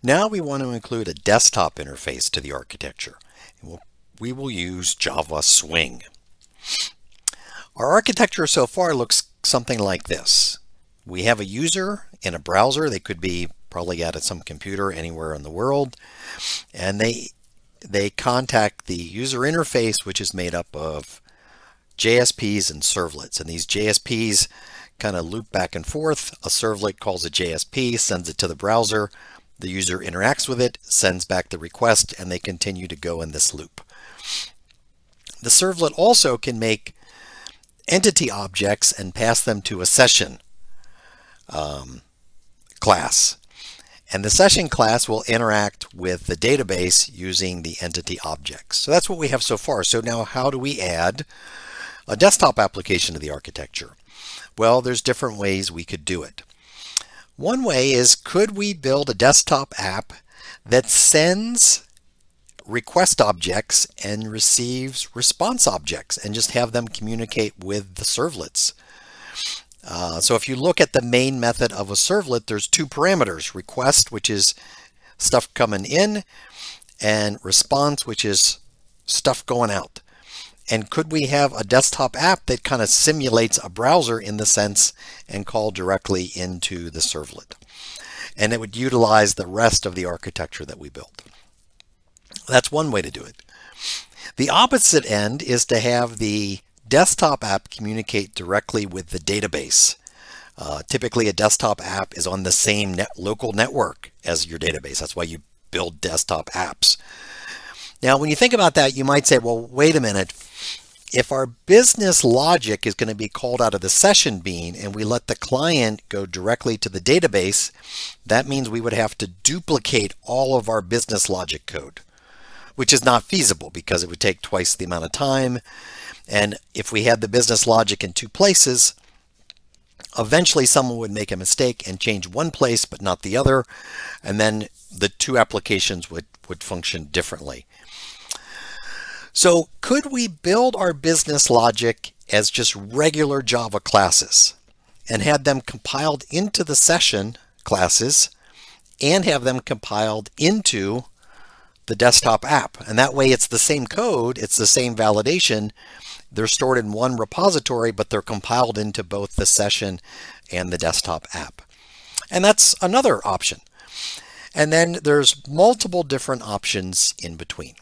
Now we want to include a desktop interface to the architecture. We will use Java Swing. Our architecture so far looks something like this. We have a user in a browser. They could be probably at some computer anywhere in the world, and they contact the user interface, which is made up of JSPs and servlets. And these JSPs kind of loop back and forth. A servlet calls a JSP, sends it to the browser. The user interacts with it, sends back the request, and they continue to go in this loop. The servlet also can make entity objects and pass them to a session class. And the session class will interact with the database using the entity objects. So that's what we have so far. So now how do we add a desktop application to the architecture? Well, there's different ways we could do it. One way is, could we build a desktop app that sends request objects and receives response objects and just have them communicate with the servlets? So if you look at the main method of a servlet, there's two parameters: request, which is stuff coming in, and response, which is stuff going out. And could we have a desktop app that kind of simulates a browser in the sense and call directly into the servlet? And it would utilize the rest of the architecture that we built. That's one way to do it. The opposite end is to have the desktop app communicate directly with the database. Typically, a desktop app is on the same local network as your database. That's why you build desktop apps. Now, when you think about that, you might say, well, wait a minute. If our business logic is going to be called out of the session bean and we let the client go directly to the database, that means we would have to duplicate all of our business logic code, which is not feasible because it would take twice the amount of time. And if we had the business logic in two places, eventually someone would make a mistake and change one place but not the other, and then the two applications would function differently. So could we build our business logic as just regular Java classes and have them compiled into the session classes and have them compiled into the desktop app? And that way it's the same code, it's the same validation. They're stored in one repository, but they're compiled into both the session and the desktop app. And that's another option. And then there's multiple different options in between.